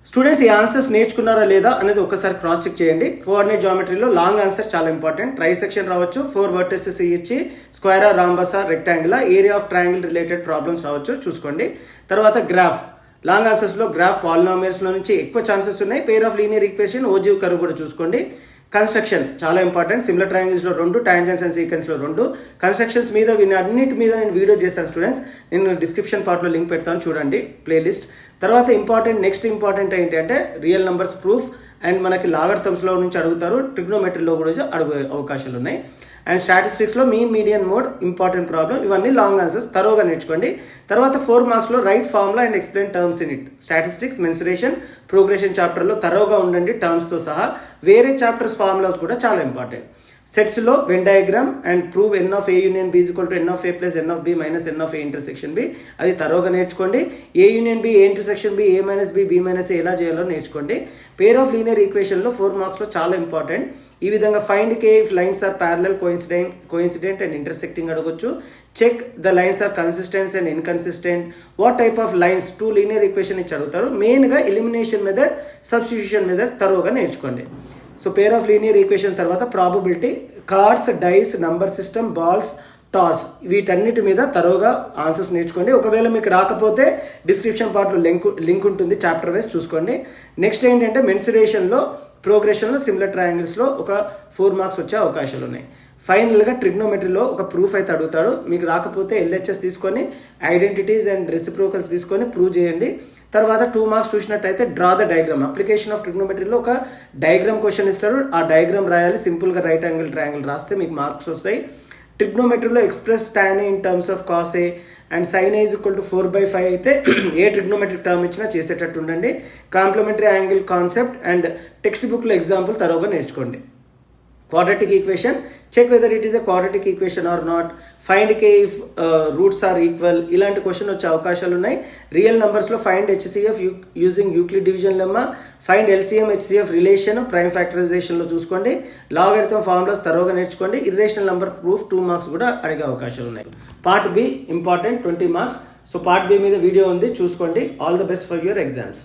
Students ఈ answers నేర్చుకున్నారా లేదా అనేది ఒకసారి క్రాస్ చెక్ చేయండి. కోఆర్డినేట్ జామెట్రీలో లాంగ్ ఆన్సర్ చాలా ఇంపార్టెంట్. ట్రై సెక్షన్ రావచ్చు, 4 వర్టిసెస్ ఇచ్చి స్క్వేరా, రాంబసా, rectangle, area of triangle related problems రావచ్చు, చూసుకోండి. తర్వాత గ్రాఫ్, లాంగ్ ఆన్సర్స్లో గ్రాఫ్ పాలినామియల్స్లో నుంచి ఎక్కువ ఛాన్సెస్ ఉన్నాయి. Pair of linear equation, ogive curve కూడా చూసుకోండి. కన్స్ట్రక్షన్ చాలా ఇంపార్టెంట్. సిమిలర్ ట్రయాంగిల్స్లో 2, టాంజెంట్స్ అండ్ సీక్వెన్స్లో 2. కన్స్ట్రక్షన్స్ మీద అన్నిటి మీద నేను వీడియో చేశాను స్టూడెంట్స్, నేను డిస్క్రిప్షన్ పార్ట్లో లింక్ పెడతాను, చూడండి ప్లేలిస్ట్. తర్వాత నెక్స్ట్ ఇంపార్టెంట్ ఏంటి అంటే రియల్ నెంబర్స్ ప్రూఫ్ అండ్ మనకి లాగర్థమ్స్లో నుంచి అడుగుతారు, ట్రిగ్నోమెట్రీలో కూడా అడుగే అవకాశాలు ఉన్నాయి. అండ్ స్టాటిస్టిక్స్లో మీడియన్ మోడ్ ఇంపార్టెంట్ ప్రాబ్లం. ఇవన్నీ లాంగ్ ఆన్సర్స్ తరోగా నేర్చుకోండి. తర్వాత 4 మార్క్స్లో write formula and explain terms in it. Statistics, mensuration, progression చాప్టర్లో తరోగా ఉండండి టర్మ్స్తో సహా. వేరే చాప్టర్స్ ఫార్ములాస్ కూడా చాలా ఇంపార్టెంట్. సెట్స్లో Venn diagram and prove n of A union B equal to n of A plus n of B minus n of A intersection B, అది తరోగా నేర్చుకోండి. A union B, A intersection B, A minus B, B minus A ఎలా చేయాలో నేర్చుకోండి. పేర్ of linear ఈక్వేషన్లో 4 మార్క్స్లో చాలా important. ఈ విధంగా find k if lines are parallel, coincident and intersecting అడగొచ్చు. Check the lines are consistent and inconsistent. What type of lines, 2 linear equation ఇచ్చి అడుగుతారు. మెయిన్గా ఎలిమినేషన్ మెథడ్, సబ్స్టిట్యూషన్ మెథడ్ తరోగా నేర్చుకోండి. So pair of linear equation తర్వాత probability, cards, dice, number system, balls, toss, వీటన్నిటి మీద తరోగా answers నేర్చుకోండి. ఒకవేళ మీకు రాకపోతే డిస్క్రిప్షన్ పార్ట్లో లింక్ ఉంటుంది, చాప్టర్ వైజ్ చూసుకోండి. నెక్స్ట్ ఏంటంటే మెన్సురేషన్లో, ప్రోగ్రెషన్లో, సిమిలర్ ట్రయాంగిల్స్లో ఒక 4 మార్క్స్ వచ్చే అవకాశాలు ఉన్నాయి. ఫైనల్గా ట్రిగ్నోమెట్రీలో ఒక ప్రూఫ్ అయితే అడుగుతాడు. మీకు రాకపోతే ఎల్హెచ్ఎస్ తీసుకొని ఐడెంటిటీస్ అండ్ రెసిప్రోకల్స్ తీసుకొని ప్రూవ్ చేయండి. తర్వాత 2 మార్క్స్ చూసినట్టయితే draw the diagram. Application of ట్రిగ్నోమెట్రీలో ఒక డయాగ్రామ్ క్వశ్చన్ ఇస్తాడు, ఆ డయాగ్రామ్ రాయాలి. సింపుల్గా రైట్ యాంగిల్ ట్రయాంగిల్ రాస్తే మీకు మార్క్స్ వస్తాయి. ట్రిగ్నోమెట్రీలో express tan in terms of cos A and sin A equal to 4/5 అయితే ఏ ట్రిగ్నోమెట్రిక్ టర్మ్ ఇచ్చినా చేసేటట్టు ఉండండి. Complementary angle concept and text బుక్లో ఎగ్జాంపుల్ తరోగా నేర్చుకోండి. Quadratic equation, check whether it is a quadratic equation or not. Find k if roots are equal, ఇలాంటి question వచ్చే అవకాశాలు ఉన్నాయి. రియల్ నెంబర్స్లో find HCF using Euclid division lemma, find LCM HCF relation, prime ఫ్యాక్టరైజేషన్లో చూసుకోండి. Logarithm formulas తరోగా నేర్చుకోండి. Irrational number proof 2 marks కూడా అడిగే అవకాశాలు ఉన్నాయి. Part B important, 20 marks. So part B మీద వీడియో ఉంది, చూసుకోండి. All the best for your exams.